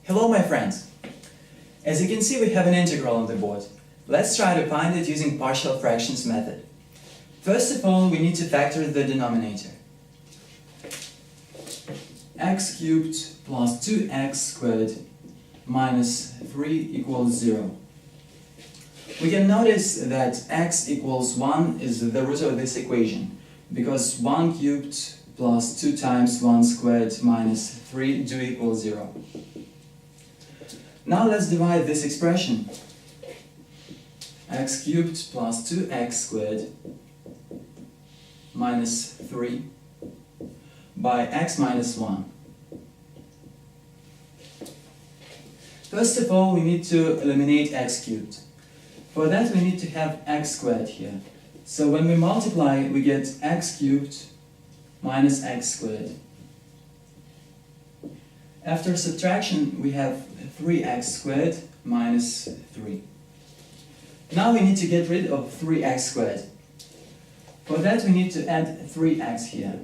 Hello my friends! As you can see, we have an integral on the board. Let's try to find it using partial fractions method. First of all, we need to factor the denominator. X cubed plus 2x squared minus 3 equals 0. We can notice that x equals 1 is the root of this equation, because 1 cubed plus 2 times 1 squared minus 3 do equal 0. Now let's divide this expression, x cubed plus 2x squared minus 3 by x minus 1. First of all, we need to eliminate x cubed. For that we need to have x squared here. So when we multiply, we get x cubed minus x squared. After subtraction, we have 3x squared minus 3. Now we need to get rid of 3x squared. For that we need to add 3x here.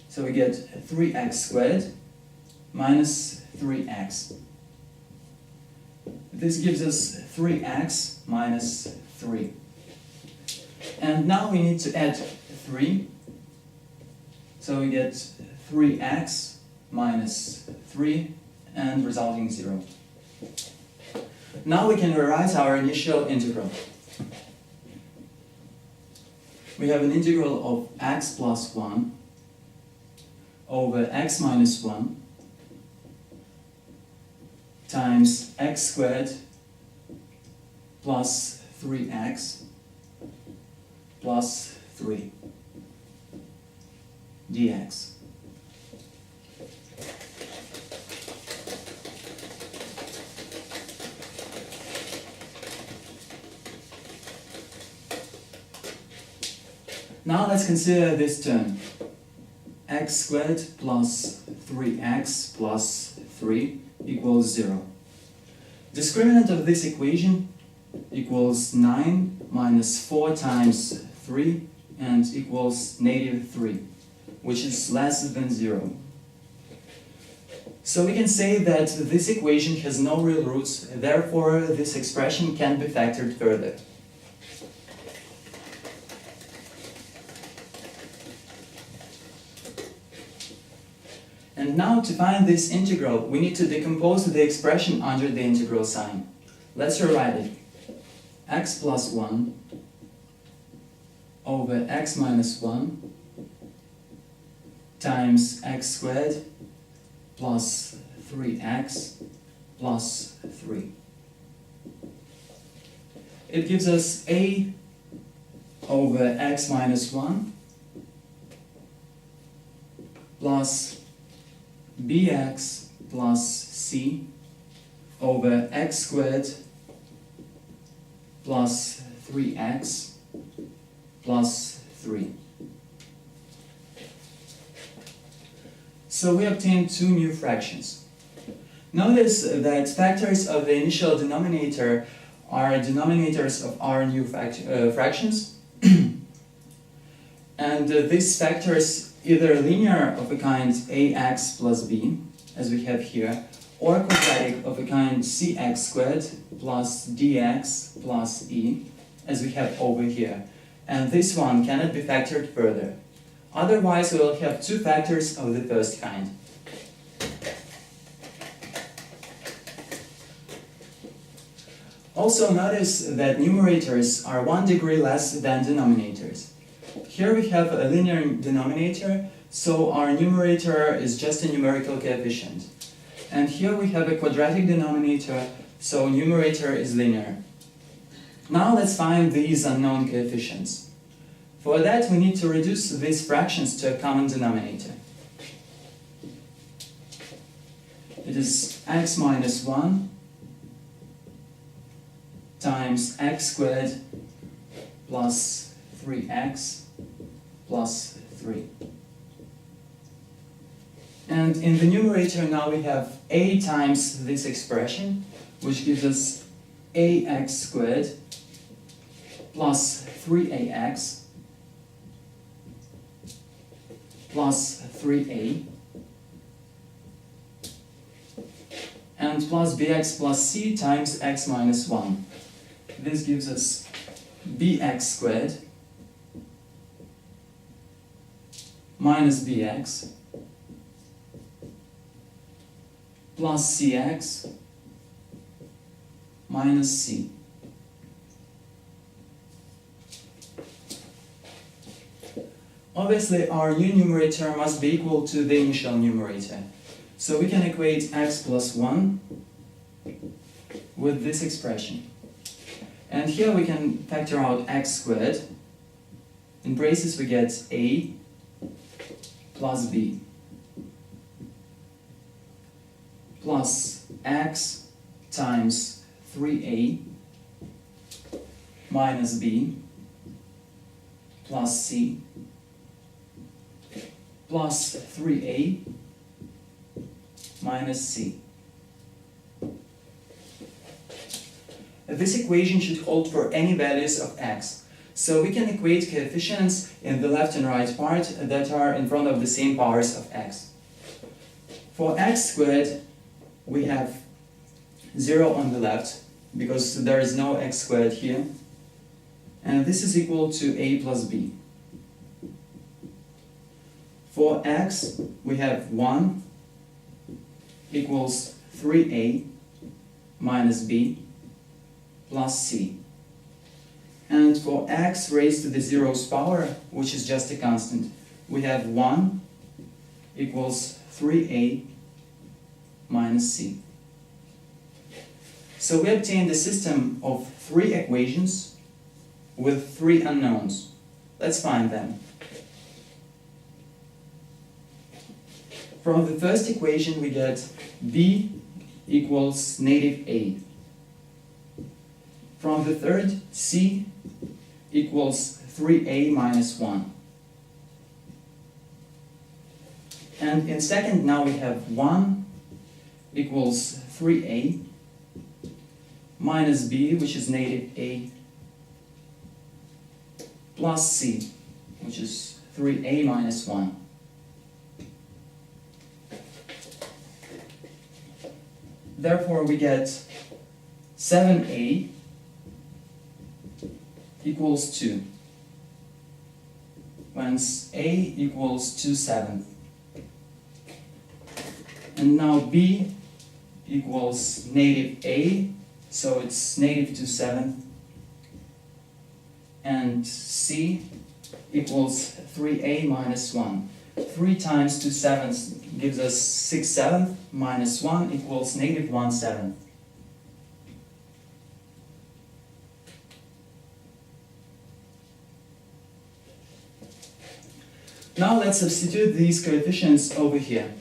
So we get 3x squared minus 3x. This gives us 3x minus 3. And now we need to add 3. So we get 3x minus 3 and resulting 0. Now we can rewrite our initial integral. We have an integral of x plus 1 over x minus 1 times x squared plus 3x plus 3 dx. Now let's consider this term, x squared plus 3x plus 3 equals 0. Discriminant of this equation equals 9 minus 4 times 3 and equals negative 3, which is less than 0. So we can say that this equation has no real roots, therefore this expression can be factored further. And now to find this integral, we need to decompose the expression under the integral sign. Let's rewrite it. X plus 1 over x minus 1 times x squared plus 3x plus 3. It gives us a over x minus 1 plus bx plus c over x squared plus 3x plus 3. So we obtained two new fractions. Notice that factors of the initial denominator are denominators of our new fractions. And these factors either linear of a kind ax plus b, as we have here, or quadratic of a kind cx squared plus dx plus e, as we have over here. And this one cannot be factored further. Otherwise, we will have two factors of the first kind. Also notice that numerators are 1 degree less than denominators. Here we have a linear denominator, so our numerator is just a numerical coefficient. And here we have a quadratic denominator, so numerator is linear. Now let's find these unknown coefficients. For that we need to reduce these fractions to a common denominator. It is x minus 1 times x squared plus 3x plus 3. And in the numerator now we have a times this expression, which gives us ax squared plus 3ax plus 3a. And and plus bx plus c times x minus 1. This gives us bx squared minus bx plus cx minus c. Obviously, our new numerator must be equal to the initial numerator. So we can equate x plus 1 with this expression. And here we can factor out x squared. In braces we get a plus b plus x times 3a minus b plus c plus 3a minus c. This equation should hold for any values of x. So we can equate coefficients in the left and right part that are in front of the same powers of x. For x squared, we have 0 on the left, because there is no x squared here. And this is equal to a plus b. For x, we have 1 equals 3a minus b plus c. And for x raised to the 0th power, which is just a constant, we have 1 equals 3a minus c. So we obtained a system of 3 equations with 3 unknowns. Let's find them. From the first equation we get b equals negative a. From the third, c equals 3a minus 1. And in second, now we have 1 equals 3a minus b, which is negative a, plus c, which is 3a minus 1. Therefore, we get 7a equals 2, whence a equals 2/7. And now b equals negative a, so it's negative 2/7. And c equals 3a minus 1. 3 times 2/7 gives us 6/7 minus 1 equals negative 1/7. Now let's substitute these coefficients over here.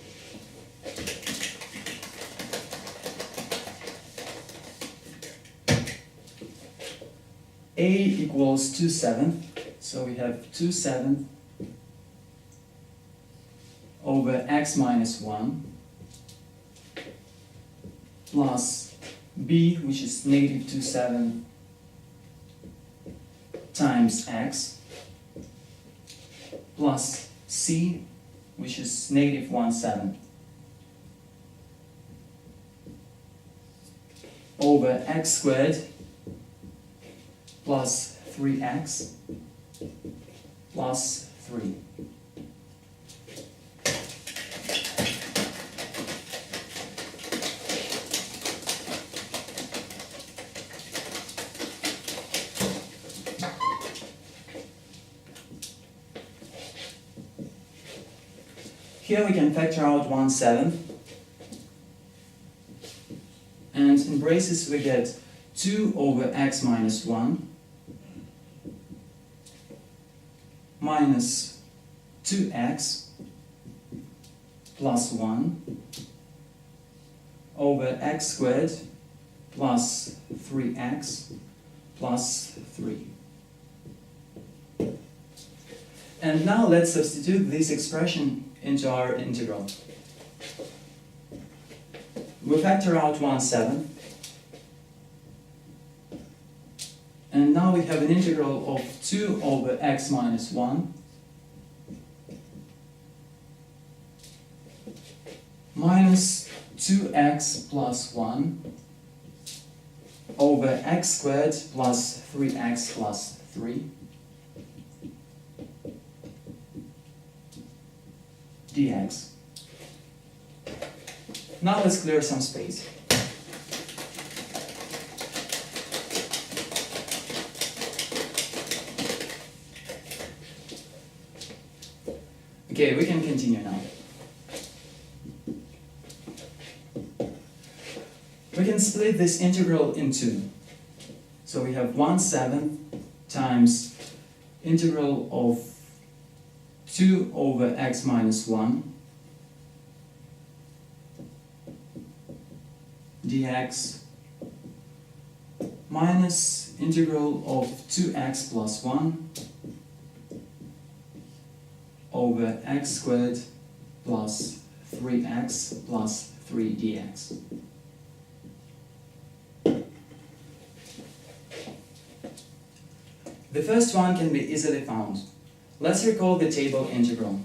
A equals 2/7, so we have 2/7 over x minus 1 plus b, which is negative 2/7 times x, plus c, which is negative 1/7 over x squared plus 3x plus 3. Here we can factor out 1/7, and in braces we get 2 over x minus 1 minus 2x plus 1 over x squared plus 3x plus 3. And now let's substitute this expression into our integral. We factor out 1/7, and now we have an integral of 2 over x minus 1 minus 2x plus 1 over x squared plus 3x plus 3 dx. Now let's clear some space. Okay, we can continue now. We can split this integral in two. So we have 1/7 times integral of 2 over x minus 1 dx minus integral of 2x plus 1 over x squared plus 3x plus 3 dx. The first one can be easily found. Let's recall the table integral.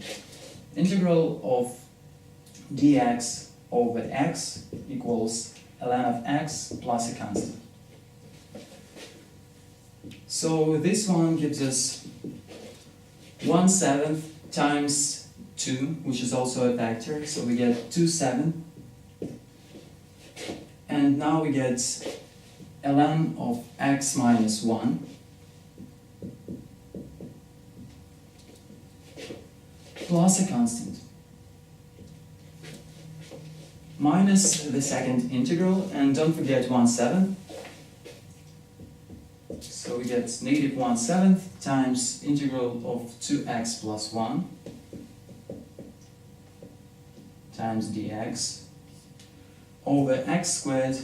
Integral of dx over x equals ln of x plus a constant. So this one gives us 1/7 times 2, which is also a factor, so we get 2/7. And now we get ln of x minus 1 plus a constant minus the second integral, and don't forget 1/7. So we get negative 1/7 times integral of 2x plus 1 times dx over x squared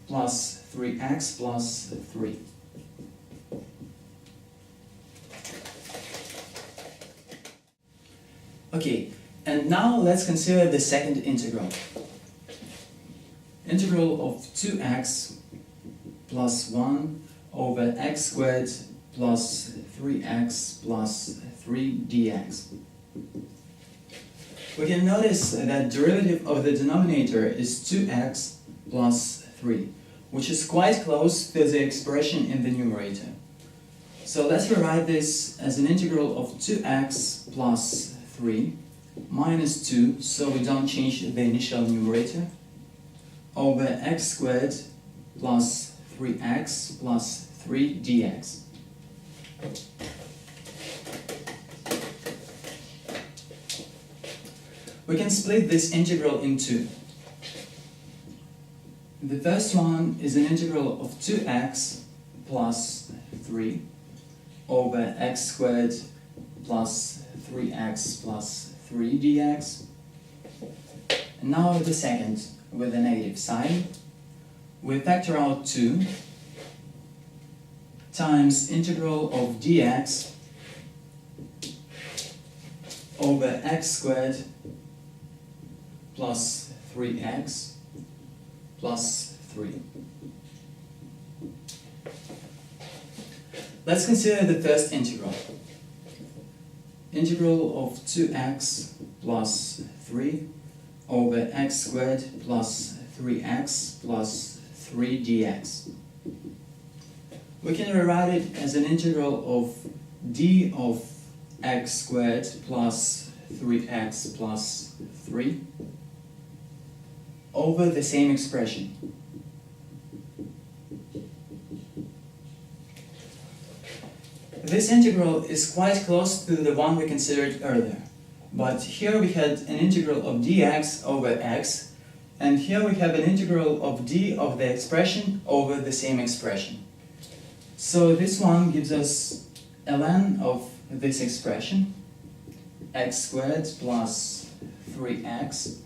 plus 3x plus 3. Okay, and now let's consider the second integral. Integral of 2x plus 1 over x squared plus 3x plus 3 dx. We can notice that derivative of the denominator is 2x plus 3, which is quite close to the expression in the numerator. So let's rewrite this as an integral of 2x plus 3 minus 2, so we don't change the initial numerator, over x squared plus 3x plus 3 dx. We can split this integral in two. The first one is an integral of 2x plus 3 over x squared plus 3x plus 3 dx. And now the second, with a negative sign. We factor out 2 times integral of dx over x squared plus 3x plus 3. Let's consider the first integral. Integral of 2x plus 3 over x squared plus 3x plus 3 dx. We can rewrite it as an integral of d of x squared plus 3x plus 3 over the same expression. This integral is quite close to the one we considered earlier, but here we had an integral of dx over x, and here we have an integral of d of the expression over the same expression. So this one gives us ln of this expression, x squared plus 3x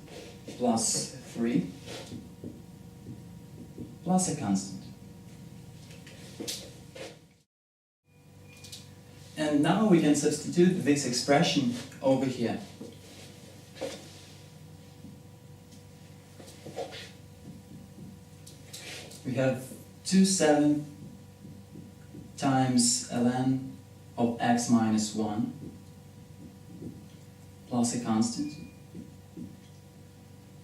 plus 3 plus a constant. And now we can substitute this expression over here. We have 2/7 times ln of x minus 1 plus a constant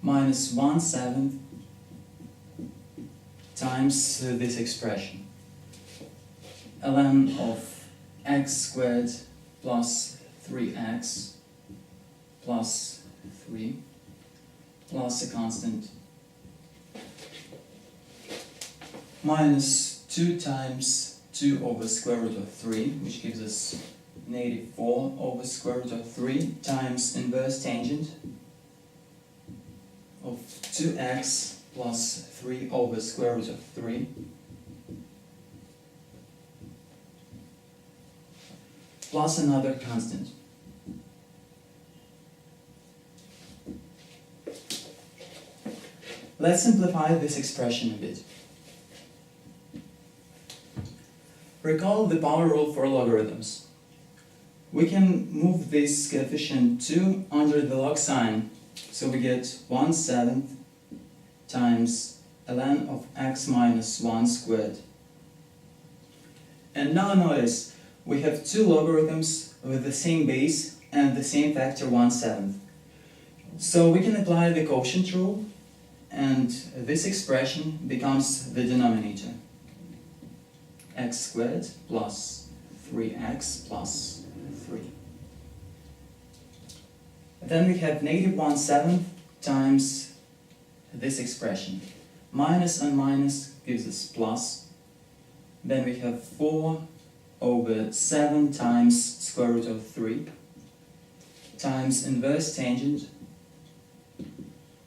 minus 1/7 times this expression, ln of x squared plus 3x plus 3 plus a constant minus 2 times 2 over square root of 3, which gives us negative 4 over square root of 3 times inverse tangent of 2x plus 3 over square root of 3 plus another constant. Let's simplify this expression a bit. Recall the power rule for logarithms. We can move this coefficient 2 under the log sign, so we get 1/7 times ln of x minus 1 squared. And now notice, we have two logarithms with the same base and the same factor 1/7. So we can apply the quotient rule, and this expression becomes the denominator. X squared plus 3x plus 3. Then we have negative 1/7 times this expression. Minus and minus gives us plus. Then we have 4 over 7 times square root of 3 times inverse tangent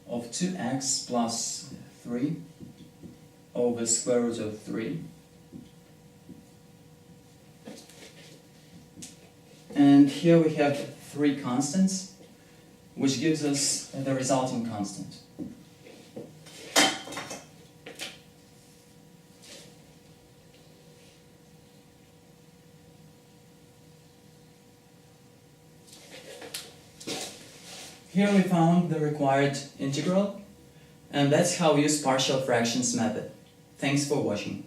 of 2x plus 3 over square root of 3. And here we have 3 constants, which gives us the resulting constant. Here we found the required integral, and that's how we use partial fractions method. Thanks for watching.